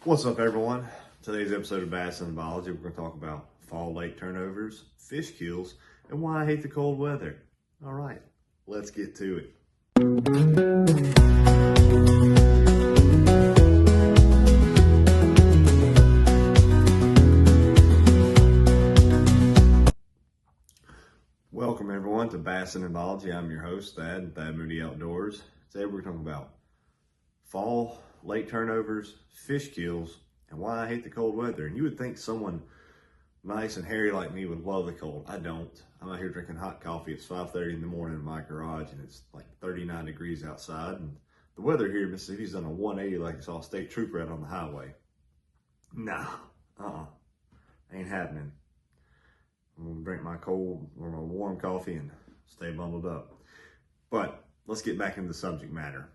What's up, everyone? Today's episode of Bassin Biology, we're going to talk about fall lake turnovers, fish kills, and why I hate the cold weather. All right, let's get to it. Welcome, everyone, to Bassin Biology. I'm your host, Thad Moody Outdoors. Today we're talking about fall lake turnovers, fish kills, and why I hate the cold weather. And you would think someone nice and hairy like me would love the cold. I don't. I'm out here drinking hot coffee. It's 5:30 in the morning in my garage, and it's like 39 degrees outside. And the weather here in Mississippi's done a 180 like I saw a state trooper out on the highway. Nah, ain't happening. I'm gonna drink my cold or my warm coffee and stay bundled up. But let's get back into the subject matter.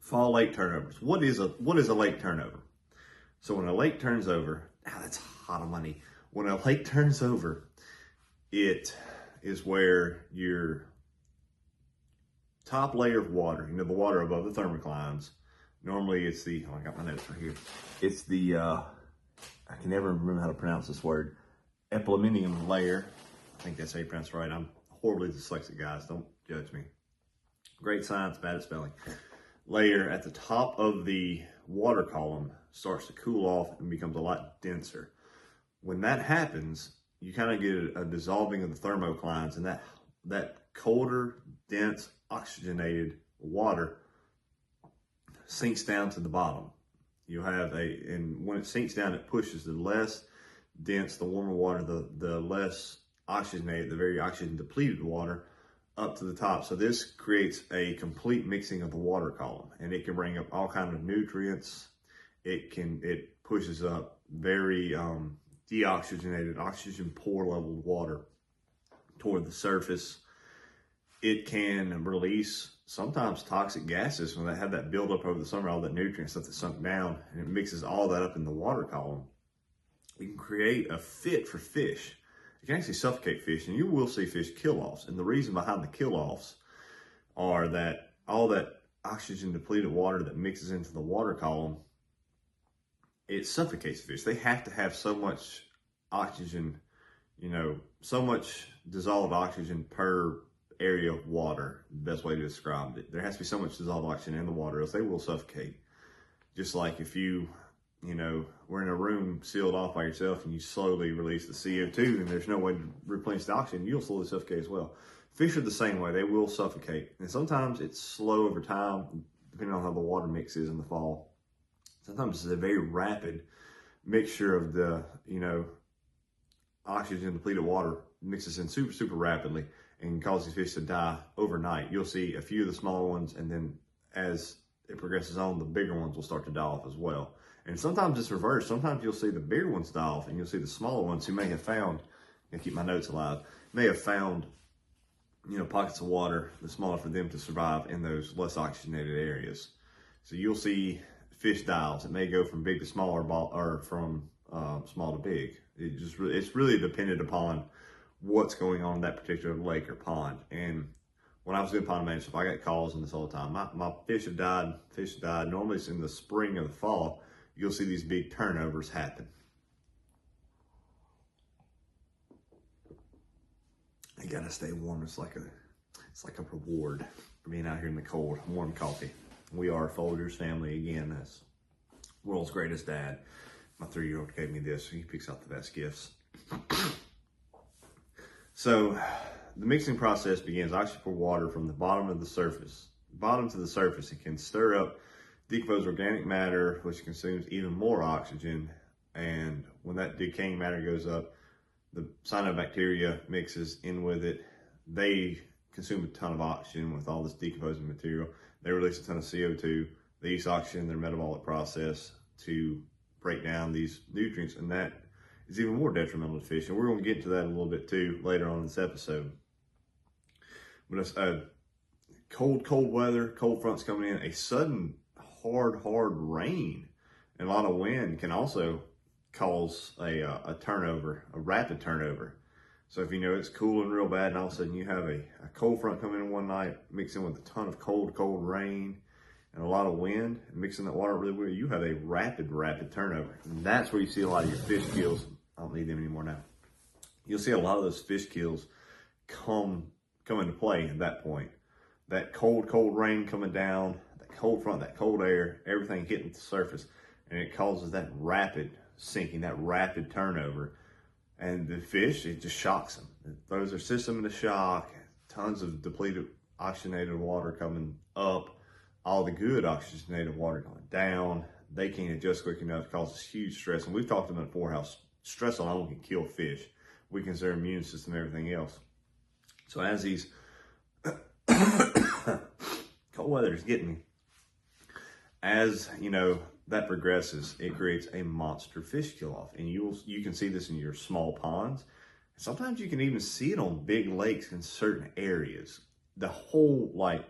Fall lake turnovers. What is a lake turnover? So when a lake turns over, that's hot of money. When a lake turns over, it is where your top layer of water, the water above the thermoclines, normally it's the, I got my notes right here. It's the, I can never remember how to pronounce this word, epiluminium layer. I think that's how you pronounce it right. I'm horribly dyslexic, guys. Don't judge me. Great science, bad at spelling. Layer at the top of the water column starts to cool off and becomes a lot denser. When that happens, you kind of get a dissolving of the thermoclines, and that colder, dense, oxygenated water sinks down to the bottom. You have and when it sinks down, it pushes the less dense, the warmer water, the less oxygenated, the very oxygen depleted water up to the top. So this creates a complete mixing of the water column, and it can bring up all kinds of nutrients. It pushes up very deoxygenated, oxygen poor level water toward the surface. It can release sometimes toxic gases when they have that buildup over the summer, all that nutrient stuff that sunk down, and it mixes all that up in the water column. It can create a fit for fish. It can actually suffocate fish, and you will see fish kill-offs. And the reason behind the kill-offs are that all that oxygen depleted water that mixes into the water column, it suffocates fish. They have to have so much oxygen, so much dissolved oxygen per area of water, the best way to describe it. There has to be so much dissolved oxygen in the water, else they will suffocate. Just like if you we're in a room sealed off by yourself and you slowly release the CO2 and there's no way to replenish the oxygen, you'll slowly suffocate as well. Fish are the same way. They will suffocate. And sometimes it's slow over time, depending on how the water mix is in the fall. Sometimes it's a very rapid mixture of the, oxygen depleted water mixes in super, super rapidly and causes fish to die overnight. You'll see a few of the smaller ones, and then as it progresses on, the bigger ones will start to die off as well. And sometimes it's reversed. Sometimes you'll see the bigger ones die off, and you'll see the smaller ones who may have found, and keep my notes alive, may have found, pockets of water that's smaller for them to survive in those less oxygenated areas. So you'll see fish die-offs. It may go from big to small or from small to big. It's really dependent upon what's going on in that particular lake or pond. And when I was doing pond management, I got calls on this all the time. My fish have died. Normally it's in the spring or the fall. You'll see these big turnovers happen. You gotta stay warm. It's like a reward for being out here in the cold. Warm coffee. We are a Folgers family again. That's world's greatest dad. My 3-year-old gave me this. He picks out the best gifts. So the mixing process begins. Oxygen pour water from the bottom to the surface. It can stir up decomposed organic matter, which consumes even more oxygen. And when that decaying matter goes up, the cyanobacteria mixes in with it. They consume a ton of oxygen with all this decomposing material. They release a ton of CO2. They use oxygen in their metabolic process to break down these nutrients, and that is even more detrimental to fish. And we're going to get into that a little bit too later on in this episode. But it's cold weather, cold fronts coming in, a sudden hard rain and a lot of wind can also cause a turnover, a rapid turnover. So if it's cooling real bad and all of a sudden you have a cold front coming in one night, mixing with a ton of cold rain, and a lot of wind, mixing that water really well, you have a rapid turnover. And that's where you see a lot of your fish kills. I don't need them anymore now. You'll see a lot of those fish kills come into play at that point. That cold rain coming down, that cold front, that cold air, everything hitting the surface, and it causes that rapid sinking, that rapid turnover. And the fish, it just shocks them. It throws their system into shock. Tons of depleted oxygenated water coming up. All the good oxygenated water going down. They can't adjust quick enough. It causes huge stress. And we've talked about before how stress alone can kill fish. Weakens their immune system and everything else. So as these cold weather is getting me, as you know, that progresses, it creates a monster fish kill off. And you can see this in your small ponds. Sometimes you can even see it on big lakes in certain areas. The whole, like,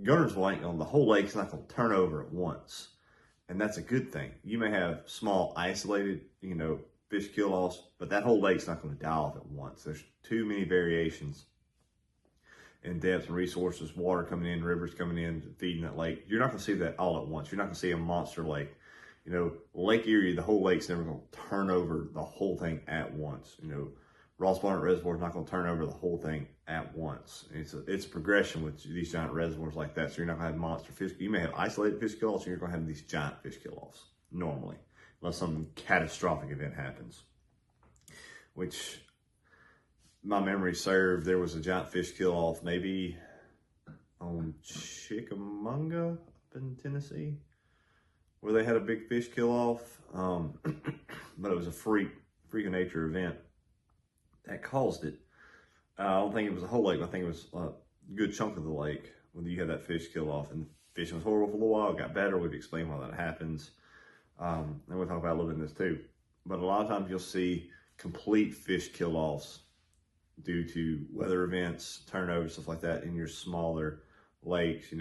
Gunner's Lake, on the whole lake's not going to turn over at once. And that's a good thing. You may have small, isolated, fish kill offs, but that whole lake's not going to die off at once. There's too many variations in depth and resources, water coming in, rivers coming in, feeding that lake. You're not going to see that all at once. You're not going to see a monster lake. Lake Erie, the whole lake's never going to turn over the whole thing at once. Ross Barnett Reservoir is not going to turn over the whole thing at once. It's a progression with these giant reservoirs like that. So you're not going to have monster fish. You may have isolated fish kill offs, and you're going to have these giant fish kill offs normally, unless some catastrophic event happens. Which, my memory served, there was a giant fish kill off maybe on Chickamauga up in Tennessee, where they had a big fish kill off. But it was a freak of nature event that caused it. I don't think it was a whole lake, but I think it was a good chunk of the lake when you had that fish kill off. And fishing was horrible for a little while, it got better. We've explained why that happens. And we'll talk about a little bit in this too. But a lot of times you'll see complete fish kill offs due to weather events, turnovers, stuff like that in your smaller lakes,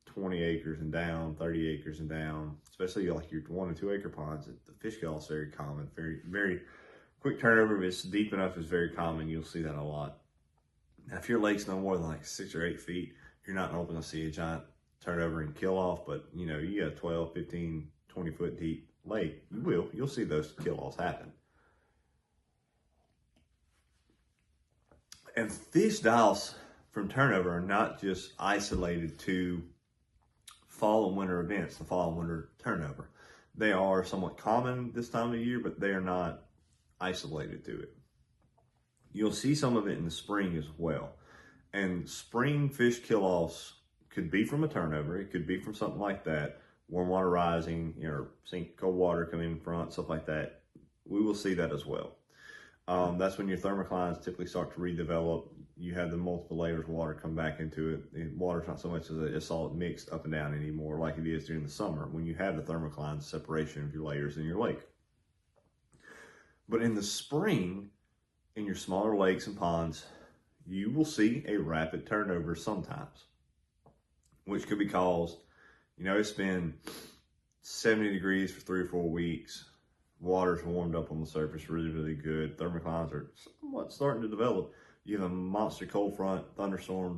20 acres and down, 30 acres and down, especially like your 1 and 2 acre ponds. The fish kill offs are very common, very, very quick turnover. If it's deep enough, is very common. You'll see that a lot. Now, if your lake's no more than like 6 or 8 feet, you're not going to see a giant turnover and kill off. But you got a 12, 15, 20 foot deep lake, you'll see those kill offs happen. And fish die-offs from turnover are not just isolated to fall and winter events, the fall and winter turnover. They are somewhat common this time of year, but they are not isolated to it. You'll see some of it in the spring as well. And spring fish kill-offs could be from a turnover. It could be from something like that. Warm water rising, sink cold water coming in front, stuff like that. We will see that as well. That's when your thermoclines typically start to redevelop. You have the multiple layers of water come back into it. The water's not so much as a solid mixed up and down anymore like it is during the summer when you have the thermoclines separation of your layers in your lake. But in the spring, in your smaller lakes and ponds, you will see a rapid turnover sometimes, which could be caused, it's been 70 degrees for 3 or 4 weeks. Water's warmed up on the surface really, really good. Thermoclines are somewhat starting to develop. You have a monster cold front,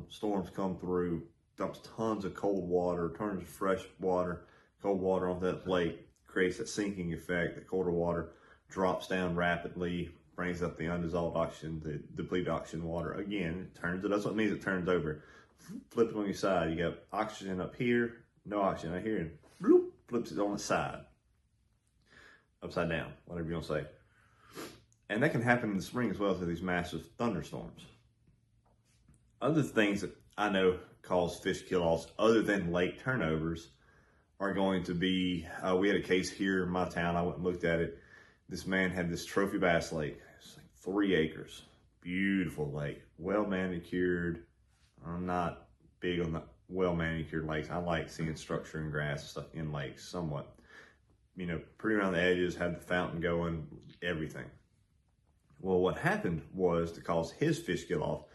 storms come through, dumps tons of cold water, tons of fresh water, cold water off that lake, creates that sinking effect. The colder water drops down rapidly, brings up the undissolved oxygen, the depleted oxygen water. Again, that's what means it turns over. Flip it on your side. You got oxygen up here, no oxygen out here, and bloop, flips it on its side. Upside down, whatever you want to say. And that can happen in the spring as well through these massive thunderstorms. Other things that I know cause fish kill-offs other than lake turnovers are going to be, we had a case here in my town. I went and looked at it. This man had this trophy bass lake. It's like 3 acres. Beautiful lake. Well manicured. I'm not big on the well manicured lakes. I like seeing structure and grass and stuff in lakes somewhat. Pretty around the edges, had the fountain going, everything. Well, what happened was to cause his fish kill off,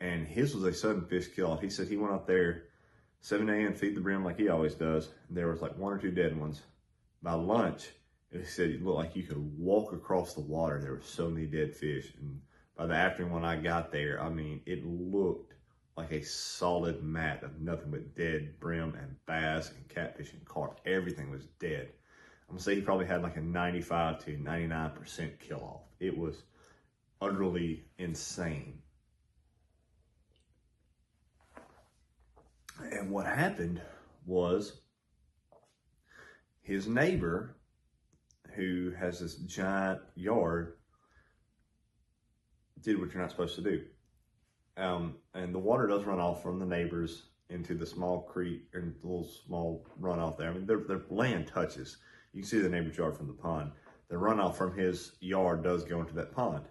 and his was a sudden fish kill off. He said he went out there 7 a.m., feed the brim like he always does. And there was like 1 or 2 dead ones. By lunch, he said it looked like you could walk across the water. There were so many dead fish. And by the afternoon when I got there, it looked like a solid mat of nothing but dead brim and bass and catfish and carp. Everything was dead. I'm gonna say he probably had like a 95 to 99% kill off. It was utterly insane. And what happened was his neighbor, who has this giant yard, did what you're not supposed to do. And the water does run off from the neighbors into the small creek and the little small runoff there. I mean, their land touches. You can see the neighbor's yard from the pond. The runoff from his yard does go into that pond.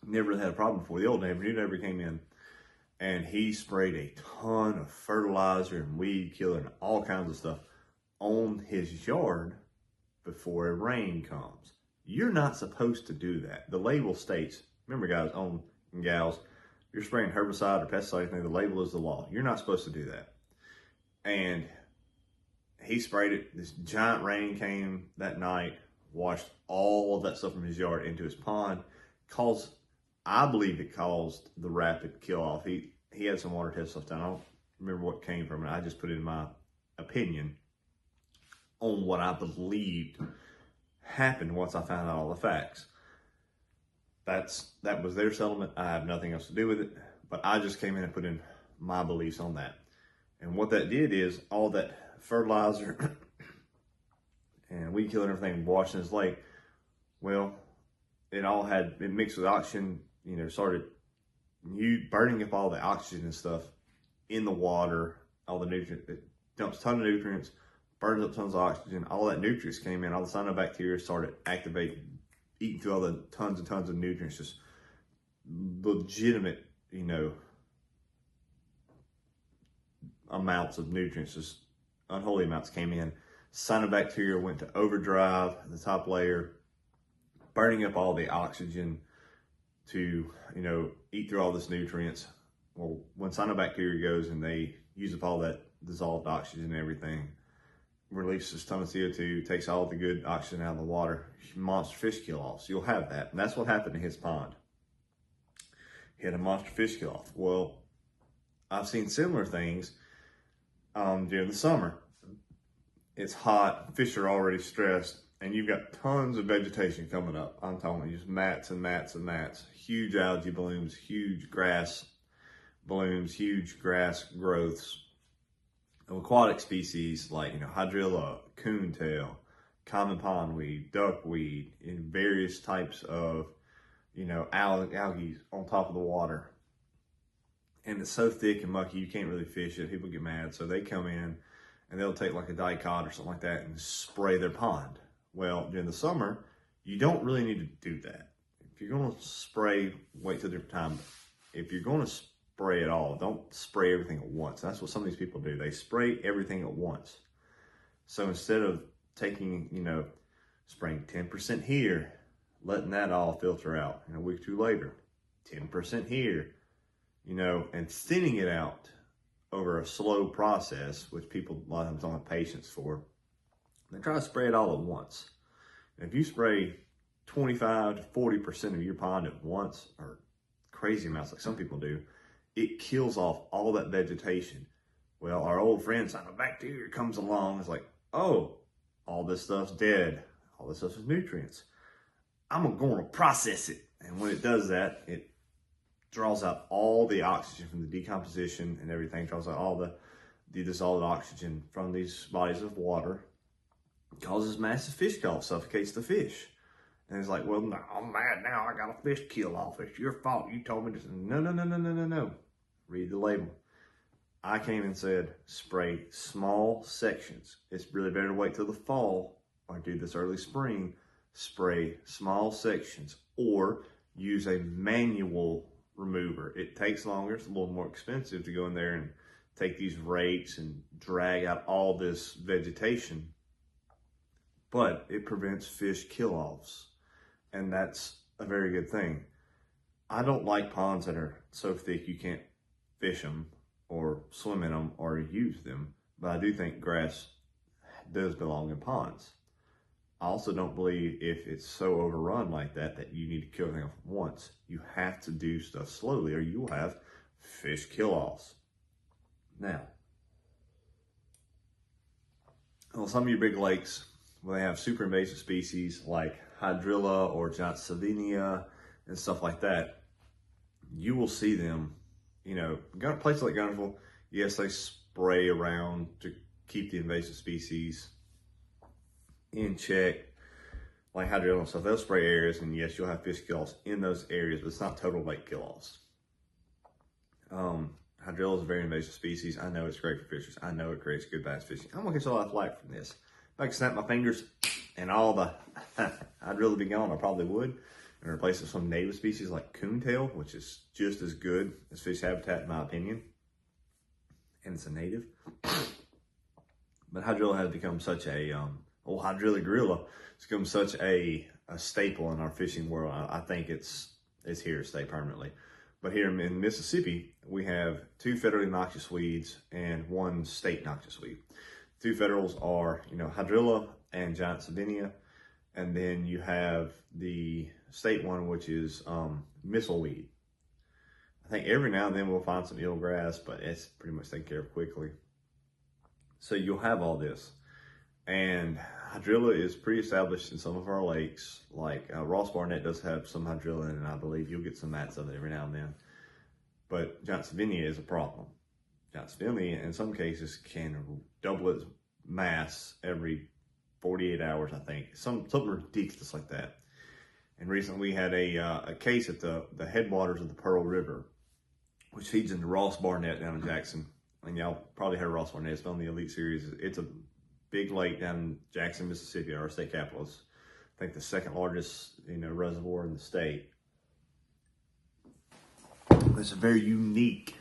Never really had a problem before. The old neighbor, new neighbor came in, and he sprayed a ton of fertilizer and weed killer and all kinds of stuff on his yard before a rain comes. You're not supposed to do that. The label states, remember guys and gals, you're spraying herbicide or pesticide, the label is the law. You're not supposed to do that. And he sprayed it. This giant rain came that night, washed all of that stuff from his yard into his pond. I believe it caused the rapid kill off. He had some water test stuff done. I don't remember what came from it. I just put it in my opinion on what I believed happened once I found out all the facts. That was their settlement. I have nothing else to do with it, but I just came in and put in my beliefs on that. And what that did is all that fertilizer and weed killer and everything washed in his lake, well, it mixed with oxygen, started burning up all the oxygen and stuff in the water, all the nutrients. It dumps a ton of nutrients, burns up tons of oxygen. All that nutrients came in, all the cyanobacteria started activating, eating through all the tons and tons of nutrients, just legitimate, amounts of nutrients, just unholy amounts came in. Cyanobacteria went to overdrive, the top layer, burning up all the oxygen to, eat through all this nutrients. Well, when cyanobacteria goes and they use up all that dissolved oxygen and everything, releases a ton of CO2, takes all the good oxygen out of the water, monster fish kill off. So you'll have that. And that's what happened in his pond. He had a monster fish kill off. Well, I've seen similar things during the summer. It's hot, fish are already stressed, and you've got tons of vegetation coming up. I'm talking just mats and mats and mats, huge algae blooms, huge grass blooms, huge grass growths of aquatic species like, hydrilla, coontail, common pondweed, duckweed, and various types of, algae on top of the water. And it's so thick and mucky, you can't really fish it. People get mad, so they come in and they'll take like a dicot or something like that and spray their pond. Well, during the summer, you don't really need to do that. If you're going to spray, wait till a different time. If you're going to spray it all, don't spray everything at once. That's what some of these people do. They spray everything at once. So instead of taking, spraying 10% here, letting that all filter out, and a week or two later, 10% here, and thinning it out over a slow process, which people a lot of times don't have patience for. They try to spray it all at once. And if you spray 25 to 40% of your pond at once, or crazy amounts like some people do, it kills off all that vegetation. Well, our old friend cyanobacteria comes along. It's like, oh, all this stuff's dead. All this stuff is nutrients. I'm going to process it. And when it does that, it draws out all the oxygen from the decomposition and everything, draws out all the dissolved oxygen from these bodies of water, causes massive fish kill off, suffocates the fish. And it's like, well, no, I'm mad now. I got a fish kill off. It's your fault. You told me this. No. Read the label. I came and said, spray small sections. It's really better to wait till the fall or do this early spring. Spray small sections or use a manual remover. It takes longer. It's a little more expensive to go in there and take these rakes and drag out all this vegetation, but it prevents fish kill-offs, and that's a very good thing. I don't like ponds that are so thick you can't fish them or swim in them or use them, but I do think grass does belong in ponds. I also don't believe if it's so overrun like that, that you need to kill everything off at once. You have to do stuff slowly or you'll have fish kill-offs. Now, on some of your big lakes, where they have super invasive species like hydrilla or Johnsonia and stuff like that, you will see them, places like Guntersville, yes, they spray around to keep the invasive species in check, like hydrilla and stuff. They'll spray areas, and yes, you'll have fish kill-offs in those areas, but it's not total lake kill-offs. Hydrilla is a very invasive species. I know it's great for fishers. I know it creates good bass fishing. I'm gonna get a lot of flack from this. If I could snap my fingers and all the hydrilla be gone, I probably would, and replace it with some native species like coontail, which is just as good as fish habitat in my opinion, and it's a native. But hydrilla has become such a hydrilla gorilla. It's become such a staple in our fishing world. I think it's here to stay permanently. But here in Mississippi, we have 2 federally noxious weeds and 1 state noxious weed. 2 federals are, hydrilla and Johnsonia, and then you have the state one, which is mistleweed. I think every now and then we'll find some eelgrass, but it's pretty much taken care of quickly. So you'll have all this, and hydrilla is pretty established in some of our lakes. Like Ross Barnett does have some hydrilla in it, and I believe you'll get some mats of it every now and then. But Johnsonia is a problem. Johnsonia, in some cases, can double its mass every 48 hours, I think. Something ridiculous like that. And recently we had a case at the headwaters of the Pearl River, which feeds into Ross Barnett down in Jackson. And y'all probably heard of Ross Barnett. It's on the Elite Series. It's a big lake down in Jackson, Mississippi, our state capital. It's, I think, the 2nd largest, reservoir in the state. It's a very unique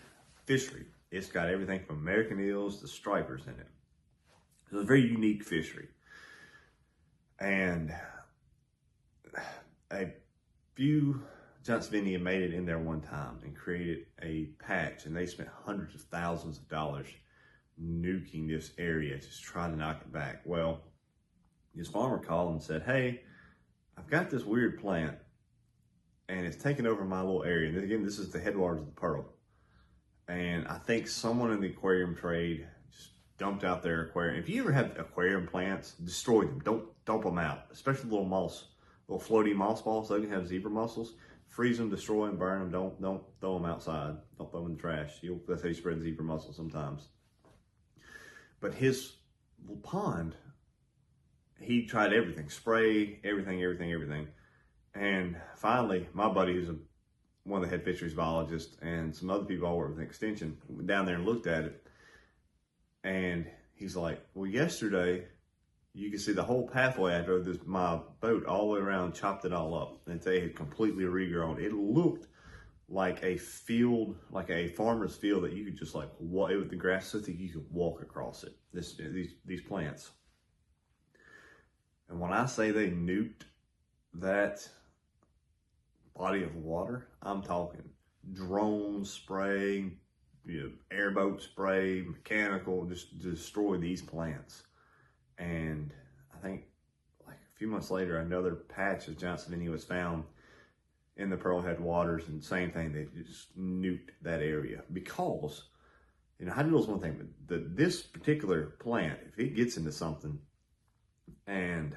fishery. It's got everything from American eels to stripers in it. It's a very unique fishery. And a few Johnsonia made it in there one time and created a patch, and they spent hundreds of thousands of dollars nuking this area, just trying to knock it back. Well, his farmer called and said, hey, I've got this weird plant, and it's taking over my little area. And again, this is the headwaters of the Pearl. And I think someone in the aquarium trade just dumped out their aquarium. If you ever have aquarium plants, destroy them. Don't dump them out, especially little floaty moss balls. They can have zebra mussels. Freeze them, destroy them, burn them. Don't throw them outside. Don't throw them in the trash. That's how you spread zebra mussels sometimes. But his pond, he tried everything, spray, everything. And finally, my buddy, who's one of the head fisheries biologists, and some other people I work with in Extension, went down there and looked at it. And he's like, well, yesterday, you could see the whole pathway. I drove my boat all the way around, chopped it all up, and they had completely regrown. It looked like a field, like a farmer's field that you could just walk. The grass so thick you could walk across it. These plants. And when I say they nuked that body of water, I'm talking drone spray, airboat spray, mechanical, just destroy these plants. And I think like a few months later, another patch of Johnsonia was found in the Pearl headwaters, and same thing, they just nuked that area because, hydrilla is one thing, but this particular plant, if it gets into something and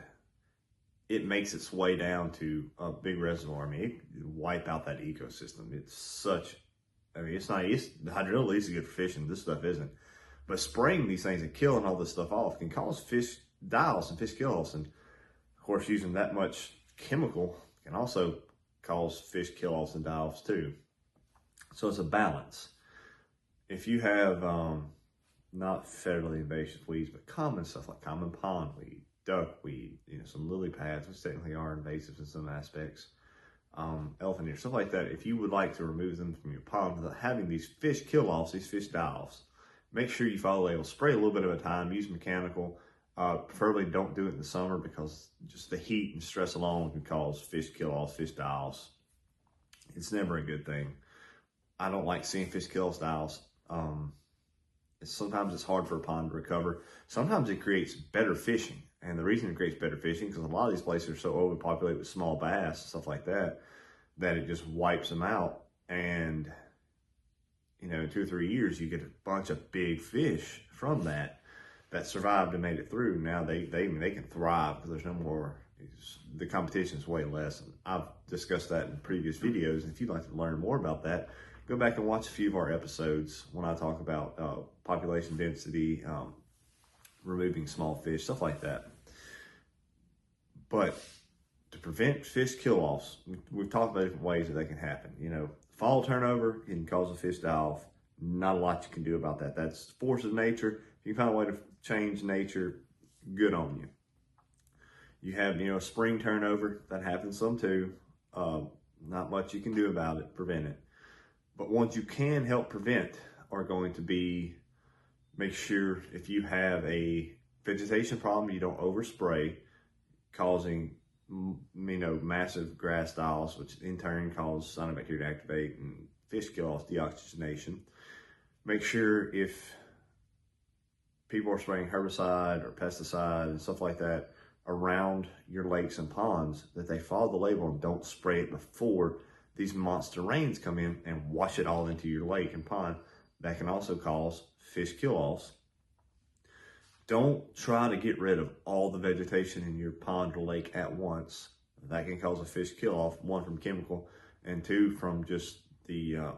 it makes its way down to a big reservoir, it wipe out that ecosystem. The hydrilla is good for fishing, this stuff isn't. But spraying these things and killing all this stuff off can cause fish die-offs and fish kill-offs. And of course, using that much chemical can also cause fish kill-offs and die-offs too. So it's a balance. If you have not federally invasive weeds, but common stuff like common pondweed, duckweed, some lily pads, which technically are invasive in some aspects, elephant ear, stuff like that. If you would like to remove them from your pond without having these fish kill-offs, these fish die-offs, make sure you follow the label. Spray a little bit at a time. Use mechanical. Preferably don't do it in the summer because just the heat and stress alone can cause fish kill-offs, fish die-offs. It's never a good thing. I don't like seeing fish kill-offs, die-offs. Sometimes it's hard for a pond to recover. Sometimes it creates better fishing. And the reason it creates better fishing because a lot of these places are so overpopulated with small bass and stuff like that, that it just wipes them out. And in 2 or 3 years, you get a bunch of big fish from that survived and made it through. Now they can thrive because there's no more, the competition is way less. And I've discussed that in previous videos. And if you'd like to learn more about that, go back and watch a few of our episodes when I talk about population density, removing small fish, stuff like that. But to prevent fish kill-offs, we've talked about different ways that they can happen. Fall turnover can cause a fish die off. Not a lot you can do about that. That's force of nature. If you can find a way to change nature, good on you. You have, spring turnover. That happens some too. Not much you can do about it, prevent it. But ones you can help prevent are going to be, make sure if you have a vegetation problem, you don't overspray, causing massive grass die-offs, which in turn cause cyanobacteria to activate and fish kill-offs, deoxygenation. Make sure if people are spraying herbicide or pesticide and stuff like that around your lakes and ponds, that they follow the label and don't spray it before these monster rains come in and wash it all into your lake and pond. That can also cause fish kill-offs. Don't try to get rid of all the vegetation in your pond or lake at once. That can cause a fish kill-off, one from chemical, and two from just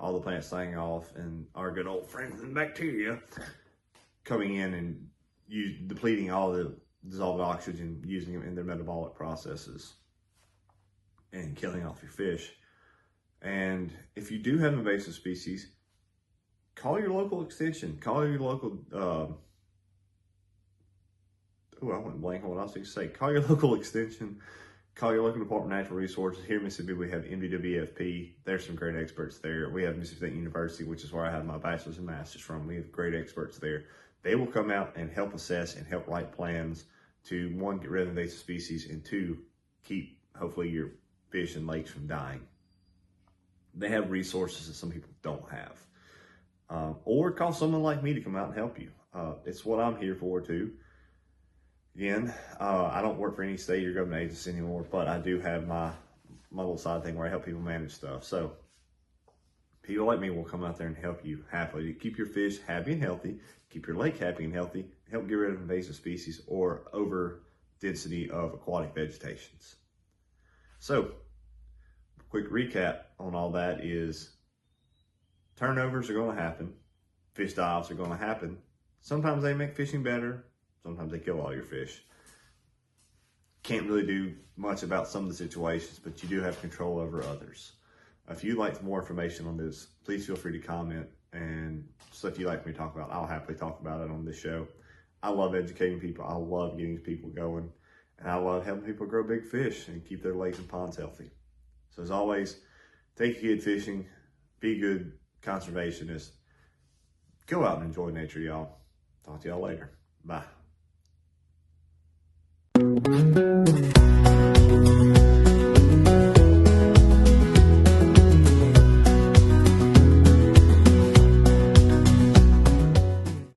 all the plants dying off and our good old friends and bacteria coming in and depleting all the dissolved oxygen, using them in their metabolic processes and killing off your fish. And if you do have invasive species, call your local extension, call your local, I went blank on what I was going to say. Call your local extension, call your local Department of Natural Resources. Here in Mississippi, we have MWFP. There's some great experts there. We have Mississippi State University, which is where I have my bachelor's and master's from. We have great experts there. They will come out and help assess and help write plans to, one, get rid of invasive species, and two, keep, hopefully, your fish and lakes from dying. They have resources that some people don't have. Or call someone like me to come out and help you. It's what I'm here for, too. Again, I don't work for any state or government agency anymore, but I do have my little side thing where I help people manage stuff. So people like me will come out there and help you happily to keep your fish happy and healthy, keep your lake happy and healthy, help get rid of invasive species or over density of aquatic vegetations. So, quick recap on all that is turnovers are going to happen. Fish die-offs are going to happen. Sometimes they make fishing better. Sometimes they kill all your fish. Can't really do much about some of the situations, but you do have control over others. If you'd like more information on this, please feel free to comment, and stuff you'd like me to talk about, I'll happily talk about it on this show. I love educating people. I love getting people going, and I love helping people grow big fish and keep their lakes and ponds healthy. So as always, take your kid fishing, be good conservationists, go out and enjoy nature, y'all. Talk to y'all later. Bye.